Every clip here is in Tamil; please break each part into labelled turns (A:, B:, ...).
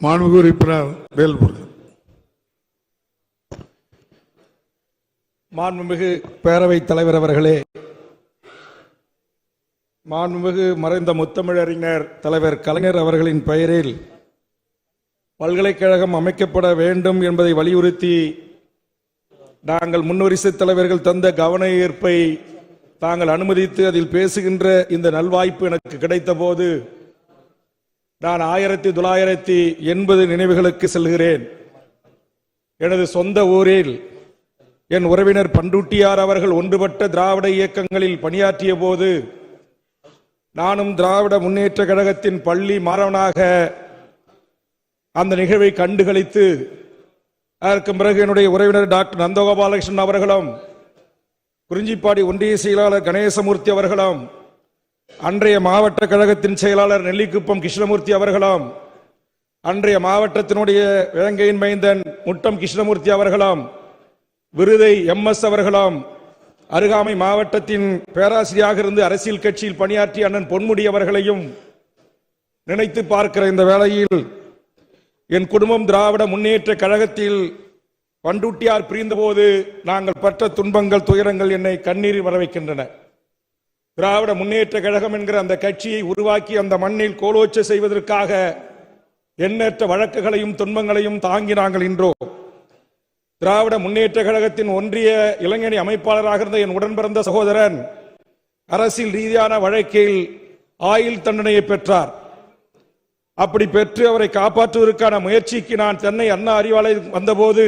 A: மாண்புமிகு உறுப்பினர் வேல்முருகன்.
B: மாண்புமிகு பேரவைத் தலைவர் அவர்களே, மாண்புமிகு மறைந்த முத்தமிழறிஞர் தலைவர் கலைஞர் அவர்களின் பெயரில் பல்கலைக்கழகம் அமைக்கப்பட வேண்டும் என்பதை வலியுறுத்தி நாங்கள் முன்வரிசை தலைவர்கள் தந்த கவன ஈர்ப்பை தாங்கள் அனுமதித்து அதில் பேசுகின்ற இந்த நல்வாய்ப்பு எனக்கு கிடைத்த போது நான் 1980 நினைவுகளுக்கு செல்கிறேன். எனது சொந்த ஊரில் என் உறவினர் பண்டூட்டியார் அவர்கள் ஒன்றுபட்ட திராவிட இயக்கங்களில் பணியாற்றிய போது நானும் திராவிட முன்னேற்ற கழகத்தின் பள்ளி மாணவனாக அந்த நிகழ்வை கண்டுகளித்து அதற்கு பிறகு என்னுடைய உறவினர் டாக்டர் நந்தகோபாலகிருஷ்ணன் அவர்களும் குறிஞ்சிப்பாடி ஒன்றிய செயலாளர் கணேசமூர்த்தி அவர்களும் அன்றைய மாவட்ட கழகத்தின் செயலாளர் நெல்லிக்குப்பம் கிருஷ்ணமூர்த்தி அவர்களும் அன்றைய மாவட்டத்தினுடைய வேங்கையின் மைந்தன் முட்டம் கிருஷ்ணமூர்த்தி அவர்களும் விருதை MS அவர்களும் அருகாமை மாவட்டத்தின் பேராசிரியராக இருந்து அரசியல் கட்சியில் பணியாற்றிய அண்ணன் பொன்முடி அவர்களையும் நினைத்து பார்க்கிற இந்த வேளையில் என் குடும்பம் திராவிட முன்னேற்ற கழகத்தில் பண்டூட்டியார் பிரிந்த போது நாங்கள் பட்ட துன்பங்கள் துயரங்கள் என்னை கண்ணீரில் வர வைக்கின்றன. திராவிட முன்னேற்ற கழகம் என்கிற அந்த கட்சியை உருவாக்கி அந்த மண்ணில் கோலோச்ச செய்வதற்காக எண்ணற்ற வழக்குகளையும் துன்பங்களையும் தாங்கி நாங்கள் இன்றோ திராவிட முன்னேற்ற கழகத்தின் ஒன்றிய இளைஞணி அமைப்பாளராக இருந்த என் உடன் பிறந்த சகோதரன் அரசியல் ரீதியான வழக்கில் ஆயுள் தண்டனையை பெற்றார். அப்படி பெற்று அவரை காப்பாற்றுவதற்கான முயற்சிக்கு நான் சென்னை அண்ணா அறிவாலயம் வந்தபோது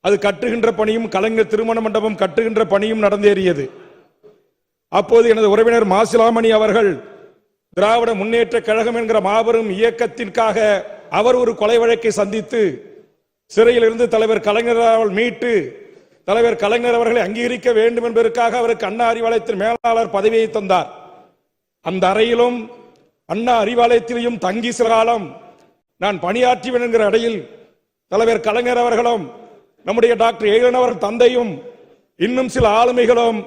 B: அது கட்டுகின்ற பணியும் கலைஞர் திருமண மண்டபம் கட்டுகின்ற பணியும் நடந்தேறியது. அப்போது எனது உறவினர் மாசிலாமணி அவர்கள் திராவிட முன்னேற்ற கழகம் என்கிற மாபெரும் இயக்கத்திற்காக அவர் ஒரு கொலை வழக்கை சந்தித்து சிறையிலிருந்து தலைவர் கலைஞரால் மீட்டு தலைவர் கலைஞர் அவர்களை அங்கீகரிக்க வேண்டும் என்பதற்காக அவருக்கு அண்ணா அறிவாலயத்தின் மேலாளர் பதவியை தந்தார். அந்த அறையிலும் அண்ணா அறிவாலயத்திலையும் தங்கி சில காலம் நான் பணியாற்றுவேன் என்கிற அடையில் தலைவர் கலைஞர் அவர்களும் நம்முடைய டாக்டர் ஏகன் அவர் தந்தையும் இன்னும் சில ஆளுமைகளும்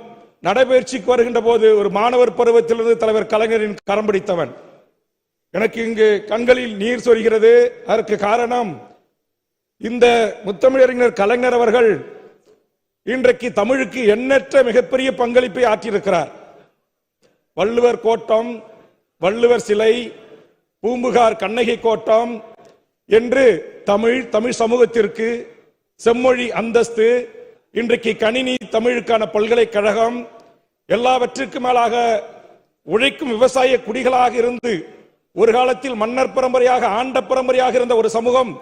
B: நடைபயிற்சிக்கு வருகின்ற போது ஒரு மாணவர் பருவத்திலிருந்து தலைவர் கலைஞரின் கரம் பிடித்தவன். எனக்கு இங்கு கண்களில் நீர் சொரிகிறது. அதற்கு காரணம் இந்த முத்தமிழறிஞர் கலைஞர் அவர்கள் இன்றைக்கு தமிழுக்கு எண்ணற்ற மிகப்பெரிய பங்களிப்பை ஆற்றியிருக்கிறார். வள்ளுவர் கோட்டம், வள்ளுவர் சிலை, பூம்புகார் கண்ணகி கோட்டம் என்று தமிழ் சமூகத்திற்கு செம்மொழி அந்தஸ்து, இன்றைக்கு கணினி தமிழுக்கான பல்கலைக்கழகம், எல்லாவற்றிற்கும் மேலாக உழைக்கும் விவசாய குடிகளாக இருந்து ஒரு காலத்தில் மன்னர் பரம்பரையாக ஆண்ட பரம்பரையாக இருந்த ஒரு சமூகம்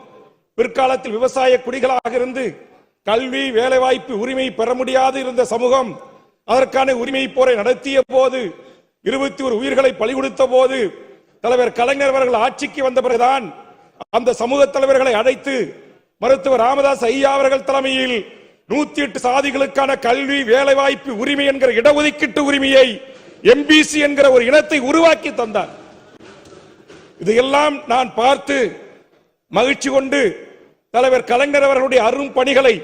B: பிற்காலத்தில் விவசாய குடிகளாக இருந்து கல்வி வேலைவாய்ப்பு உரிமை பெற முடியாது இருந்த சமூகம் அதற்கான உரிமை போரை நடத்திய போது 21 உயிர்களை பலி கொடுத்த போது தலைவர் கலைஞர் அவர்கள் ஆட்சிக்கு வந்த பிறகுதான் அந்த சமூக தலைவர்களை அழைத்து மருத்துவர் ராமதாஸ் ஐயா அவர்கள் தலைமையில் 108 சாதிகளுக்கான கல்வி வேலைவாய்ப்பு உரிமை என்கிற இடஒதுக்கீட்டு உரிமையை MBC என்கிற ஒரு இனத்தை உருவாக்கி தந்தார். இதையெல்லாம் நான் பார்த்து மகிழ்ச்சி கொண்டு தலைவர் கலைஞர் அவர்களுடைய அரும் பணிகளை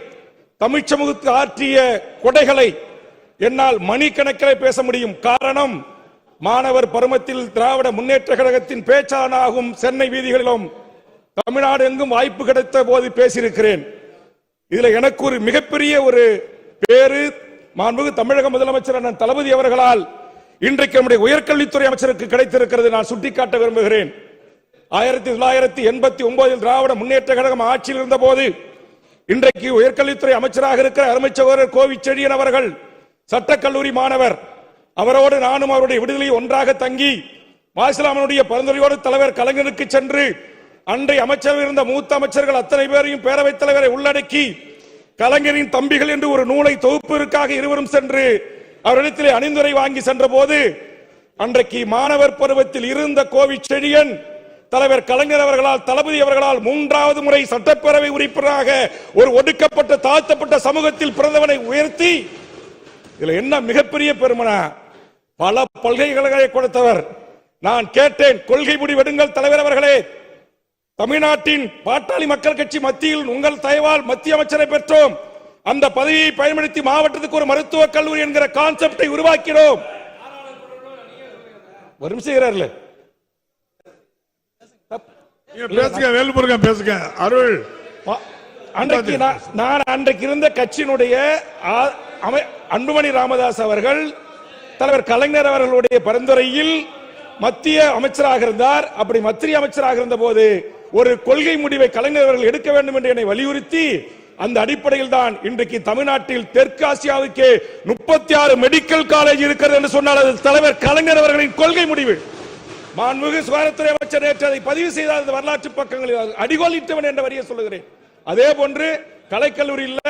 B: தமிழ் சமூகத்துக்கு ஆற்றிய கொடைகளை என்னால் மணிக்கணக்கில் பேச முடியும். காரணம், மாணவர் பருவத்தில் திராவிட முன்னேற்ற கழகத்தின் பேச்சாளனாகவும் சென்னை வீதிகளிலும் தமிழ்நாடு எங்கும் வாய்ப்பு கிடைத்த போது பேசியிருக்கிறேன். இதுல எனக்கு ஒரு மிகப்பெரிய ஒரு பேரு மாண்புமிகு தமிழக முதலமைச்சர் அண்ணன் தளபதி அவர்களால் இன்றைக்கு நம்முடைய உயர்கல்வித்துறை அமைச்சருக்கு கிடைத்திருக்கிறது நான் சுட்டிக்காட்ட விரும்புகிறேன். 1989 திராவிட முன்னேற்ற கழகம் ஆட்சியில் இருந்த போது இன்றைக்கு உயர்கல்வித்துறை அமைச்சராக இருக்கிற அருமை சகோதரர் கோவிச்செழியன் அவர்கள் சட்டக்கல்லூரி மாணவர். அவரோடு நானும் அவருடைய விடுதலை ஒன்றாக தங்கி மாசிலாமனுடைய பரிந்துரையோடு தலைவர் கலைஞருக்கு சென்று அன்றைய அமைச்சர்கள் இருந்த மூத்த அமைச்சர்கள் அத்தனை பேரையும் பேரவைத் தலைவரை உள்ளடக்கி கலைஞரின் தம்பிகள் என்று ஒரு நூலை தொகுப்பதற்காக இருவரும் சென்று அவரிடத்திலே அணிந்துரை வாங்கி சென்ற போது அன்றைக்கு மாணவர் பருவத்தில் இருந்த கோவிச்செழியன் தலைவர் கலைஞர் அவர்களால் தளபதி அவர்களால் 3வது முறை சட்டப்பேரவை உறுப்பினராக ஒரு ஒடுக்கப்பட்ட தாழ்த்தப்பட்ட சமூகத்தில் பிறந்தவனை உயர்த்தி இதுல என்ன மிகப்பெரிய பெருமனா பல பல்கலைக்கழகங்களை கொடுத்தவர். நான் கேட்டேன், கொள்கை முடிவெடுங்கள் தலைவர் அவர்களே, தமிழ்நாட்டின் பாட்டாளி மக்கள் கட்சி மத்தியில் உங்கள் தயவால் மத்திய அமைச்சரை பெற்றோம், அந்த பதவியை பயன்படுத்தி மாவட்டத்துக்கு ஒரு மருத்துவக் கல்லூரி என்கிற கான்செப்டை உருவாக்கினோம். வரும் செய்கிறார்கள்
A: பேசுங்க, வேல்முருகன் பேசுங்க. அருள்
B: நான் அன்றைக்கு இருந்த கட்சியினுடைய அன்புமணி ராமதாஸ் அவர்கள் தலைவர் கலைஞர் அவர்களுடைய பரிந்துரையில் மத்திய அமைச்சராக இருந்தார். அப்படி மத்திய அமைச்சராக இருந்த போது ஒரு கொள்கை முடிவை கலைஞர் அவர்கள் எடுக்க வேண்டும் என்று என்னை வலியுறுத்தி அந்த அடிப்படையில் தான் இன்றைக்கு தமிழ்நாட்டில் தெற்கு ஆசியாவுக்கு 36 மெடிக்கல் காலேஜ் இருக்கிறது என்று சொன்னால் அது தலைவர் கலைஞர் அவர்களின் கொள்கை முடிவு. மாண்புமிகு சுகாதாரத்துறை அமைச்சர் நேற்று அதை பதிவு செய்தார். இந்த வரலாற்று பக்கங்களில் அடிகோலிட்டவன் என்ற வரியை சொல்லுகிறேன். அதே போன்று கலைக்கல்லூரி இல்ல,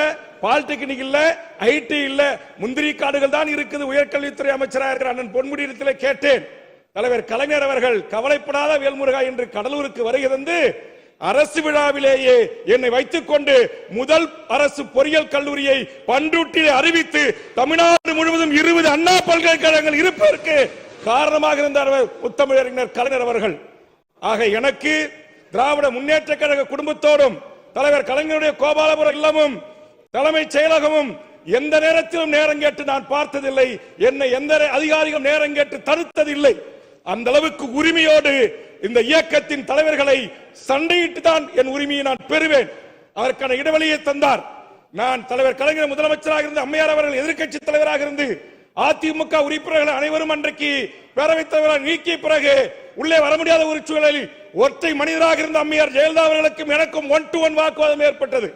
B: பாலிடெக்னிக் இல்ல, ஐடி இல்ல, முந்திரி காடுகள் தான் இருக்குது. உயர்கல்வித்துறை அமைச்சராக இருக்கிற அண்ணன் பொன்முடியிடத்தில் கேட்டேன். தலைவர் கலைஞர் அவர்கள் கவலைப்படாத வேல்முருகா என்று கடலூருக்கு வருகை தந்து அரசு விழாவிலேயே என்னை வைத்துக் கொண்டு முதல் அரசு பொறியியல் கல்லூரியை பண்ருட்டியில் அறிவித்து தமிழ்நாடு முழுவதும் 20 அண்ணா பல்கலைக்கழகங்கள் இருப்பதற்கு காரணமாக இருந்தார் முத்தமிழறிஞர் கலைஞர் அவர்கள். ஆக எனக்கு திராவிட முன்னேற்ற கழக குடும்பத்தோடும் தலைவர் கலைஞருடைய கோபாலபுரம் இல்லமும் தலைமைச் செயலகமும் எந்த நேரத்திலும் நேரம் கேட்டு நான் பார்த்ததில்லை. என்னை எந்த அதிகாரிகளும் நேரம் கேட்டு தடுத்ததில்லை. அந்த அளவுக்கு உரிமையோடு இந்த இயக்கத்தின் தலைவர்களை சண்டையிட்டு தான் என் உரிமையை நான் பெறுவேன். அதற்கான இடைவெளியை தந்தார். நான் தலைவர் கலைஞர் முதலமைச்சராக இருந்து அம்மையார் அவர்கள் எதிர்க்கட்சி தலைவராக இருந்து அதிமுக உறுப்பினர்கள் அனைவரும் அன்றைக்கு பேரவைத் தலைவராக நீக்கிய பிறகு உள்ளே வர முடியாத ஒரு சூழலில் ஒற்றை மனிதராக இருந்த அம்மையார் ஜெயலலிதா அவர்களுக்கும் எனக்கும் 1-to-1 வாக்குவாதம் ஏற்பட்டது.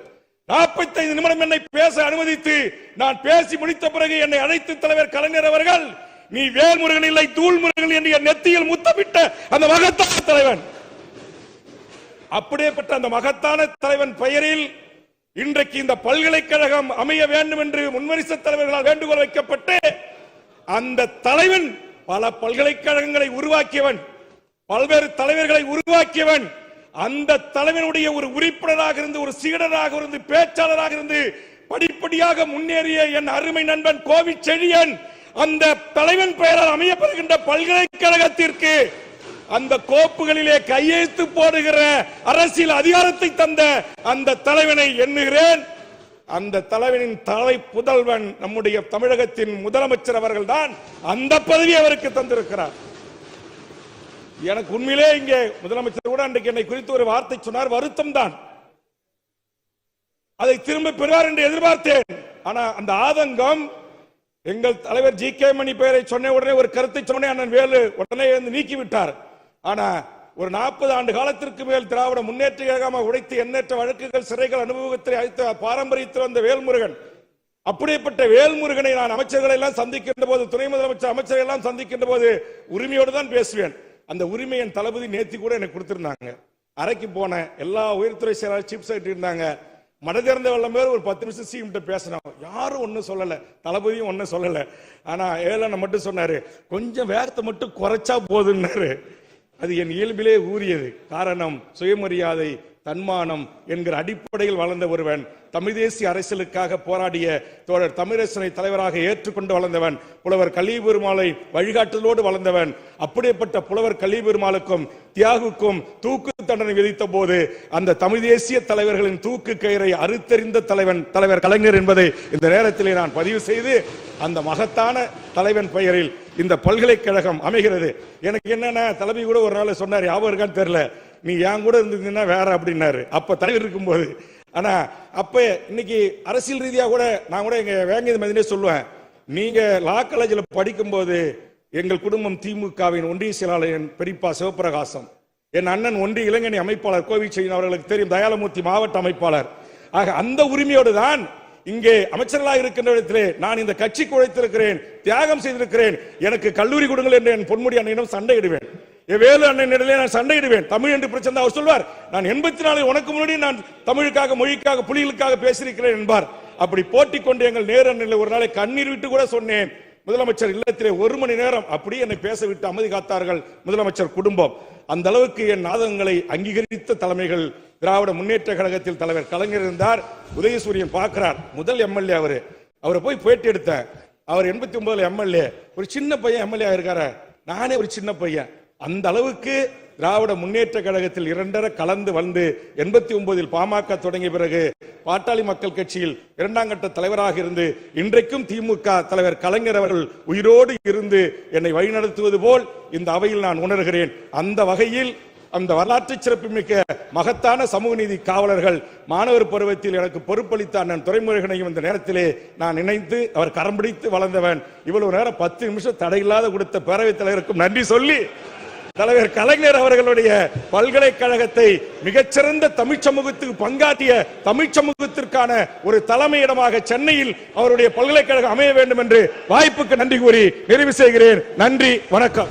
B: 45 நிமிடம் என்னை பேச அனுமதித்து நான் பேசி முடித்த பிறகு என்னை அழைத்து தலைவர் கலைஞர் அவர்கள், நீ வேல்முருகன் இல்லை தூள்முருகன் என்று என் நெத்தியில் முத்தமிட்ட அந்த மகத்தான தலைவன், அப்படியேப்பட்ட அந்த மகத்தான தலைவன் பெயரில் இன்றைக்கு இந்த பல்கலைக்கழகம் அமைய வேண்டும் என்று முன்வரிசை தலைவர்களால் வேண்டுகோள் வைக்கப்பட்டு அந்த தலைவன் பல பல்கலைக்கழகங்களை உருவாக்கியவன், பல்வேறு தலைவர்களை உருவாக்கியவன். அந்த தலைவனுடைய ஒரு உறுப்பினராக இருந்து, ஒரு சீடராக இருந்து, பேச்சாளராக இருந்து படிப்படியாக முன்னேறிய என் அருமை நண்பன் கோவிச்செழியன் அந்த தலைவன் பெயரால் அமையப்படுகின்ற பல்கலைக்கழகத்திற்கு அந்த கோப்புகளிலே கையெழுத்து போடுகிற அரசியல் அதிகாரத்தை தந்த அந்த தலைவனை எண்ணுகிறேன். அந்த தலைவனின் தலை புதல்வன் நம்முடைய தமிழகத்தின் முதலமைச்சர் அவர்கள் தான் அந்த பதவி அவருக்கு தந்திருக்கிறார். எனக்கு உண்மையிலே இங்கே முதலமைச்சர் கூட அன்றைக்கு என்னை குறித்து ஒரு வார்த்தை சொன்னார், வருத்தம் தான். அதை திரும்ப பெறுவார் என்று எதிர்பார்த்தேன். ஆனா அந்த ஆதங்கம் எங்கள் தலைவர் ஜி.கே. மணி பெயரை சொன்ன உடனே ஒரு கருத்தை சொன்ன அண்ணன் வேலு உடனே நீக்கிவிட்டார். ஆனா ஒரு 40 ஆண்டு காலத்திற்கு மேல் திராவிட முன்னேற்ற கழகமாக உடைத்து எண்ணற்ற வழக்குகள் சிறைகள் அனுபவத்தை அழைத்த பாரம்பரியத்தில் வந்த வேல்முருகன், அப்படிப்பட்ட வேல்முருகனை நான் அமைச்சர்களை எல்லாம் சந்திக்கின்ற போது, துணை முதலமைச்சர் அமைச்சர்கள் எல்லாம் சந்திக்கின்ற போது உரிமையோடு தான் பேசுவேன். அந்த உரிமை என் தளபதி நேத்தி கூட எனக்கு கொடுத்திருந்தாங்க. அறைக்கு போன எல்லா உயர்துறை செயலாளர் சீஃப் செக்ரட்டரி இருந்தாங்க. மனதிறந்த வெள்ளம் பேர் ஒரு 10 நிமிஷம் சிஎம் பேசினோம். யாரும் ஒன்னும் சொல்லல, தளபதியும் ஒன்னும் சொல்லல. ஆனா ஏழன மட்டும் சொன்னாரு, கொஞ்சம் வேகத்தை மட்டும் குறைச்சா போதுன்னாரு. அது என் இயல்பிலே ஊறியது. காரணம் சுயமரியாதை, தன்மானம் என்கிற அடிப்படையில் வளர்ந்த ஒருவன், தமிழ் தேசிய அரசியலுக்காக போராடிய தோழர் தமிழரசனை தலைவராக ஏற்றுக்கொண்டு வளர்ந்தவன், புலவர் கலியபெருமாளை வழிகாட்டலோடு வளர்ந்தவன். அப்படிப்பட்ட புலவர் கலியபெருமாளுக்கும் தியாகுக்கும் தூக்கு தண்டனை விதித்த போது அந்த தமிழ் தேசிய தலைவர்களின் தூக்கு கயிறை அறுத்தறிந்த தலைவன் தலைவர் கலைஞர் என்பதை இந்த நேரத்திலே நான் பதிவு செய்து, அந்த மகத்தான தலைவன் பெயரில் இந்த பல்கலைக்கழகம் அமைகிறது. எனக்கு என்னன்னா, தளபதி கூட ஒரு நாள் சொன்னார், ஞாபகம் இருக்கான்னு தெரியல, நீ என் கூட இருந்தீங்கன்னா வேற அப்படின்னாரு, அப்ப தலைவர் இருக்கும் போது. ஆனா அப்ப இன்னைக்கு அரசியல் ரீதியா கூட நான் கூட எங்க வேங்கியது மதினே சொல்லுவேன், நீங்க லா காலேஜில் படிக்கும் போது எங்கள் குடும்பம் திமுகவின் ஒன்றிய செயலாளர் பெரியப்பா சிவபிரகாசம், என் அண்ணன் ஒன்றிய இளைஞணி அமைப்பாளர் கோவிச்செழியன் அவர்களுக்கு தெரியும், தயாளமூர்த்தி மாவட்ட அமைப்பாளர். ஆக அந்த உரிமையோடு தான் இங்கே அமைச்சர்களாக இருக்கின்ற இடத்திலே நான் இந்த கட்சிக்கு உழைத்திருக்கிறேன், தியாகம் செய்திருக்கிறேன். எனக்கு கல்லூரி கொடுங்கள் என்று என் பொன்முடி அண்ணனிடம் சண்டையிடுவேன், வேலு அண்ணனிடையே நான் சண்டையிடுவேன். தமிழ் என்று பிரச்சனை அவர் சொல்வார், நான் 84 உனக்கு முன்னாடி நான் தமிழுக்காக, மொழிக்காக, புலிகளுக்காக பேசியிருக்கிறேன் என்பார். அப்படி போட்டி கொண்டு எங்கள் நேரு அண்ணனில் ஒரு நாளை கண்ணீர் விட்டு கூட சொன்னேன். முதலமைச்சர் இல்லத்திலே 1 மணி நேரம் அப்படியே என்னை பேச விட்டு அமைதி காத்தார்கள் முதலமைச்சர் குடும்பம். அந்த அளவுக்கு என் நாதகங்களை அங்கீகரித்த தலைமைகள் திராவிட முன்னேற்ற கழகத்தில் தலைவர் கலைஞர் இருந்தார். உதயசூரியன் பார்க்கிறார், முதல் எம்எல்ஏ அவரை போய் பேட்டி எடுத்தேன். அவர் 89 எம்எல்ஏ, ஒரு சின்ன பையன் எம்எல்ஏ இருக்காரு, நானே ஒரு சின்ன பையன். அந்த அளவுக்கு திராவிட முன்னேற்ற கழகத்தில் 2 கலந்து வந்து 89 பாமக தொடங்கிய பிறகு பாட்டாளி மக்கள் கட்சியில் 2ஆம் கட்ட தலைவராக இருந்து இன்றைக்கும் திமுக தலைவர் கலைஞர் அவர்கள் உயிரோடு இருந்து என்னை வழிநடத்துவது போல் இந்த அவையில் நான் உணர்கிறேன். அந்த வகையில் அந்த வரலாற்று சிறப்புமிக்க மகத்தான சமூக நீதி காவலர்கள் மாணவர் பருவத்தில் எனக்கு பொறுப்பளித்த அண்ணன் துரைமுருகனையும் இந்த நேரத்திலே நான் நினைத்து அவர் கரம் பிடித்து வளர்ந்தவன். இவ்வளவு நேரம் 10 நிமிஷம் தடையில்லாத கொடுத்த பேரவைத் தலைவருக்கும் நன்றி சொல்லி, தலைவர் கலைஞர் அவர்களுடைய பல்கலைக்கழகத்தை மிகச்சிறந்த தமிழ் சமூகத்துக்கு பங்காற்றிய தமிழ் சமூகத்திற்கான ஒரு தலைமையிடமாக சென்னையில் அவருடைய பல்கலைக்கழகம் அமைய வேண்டும் என்று வாய்ப்புக்கு நன்றி கூறி நிறைவு செய்கிறேன். நன்றி, வணக்கம்.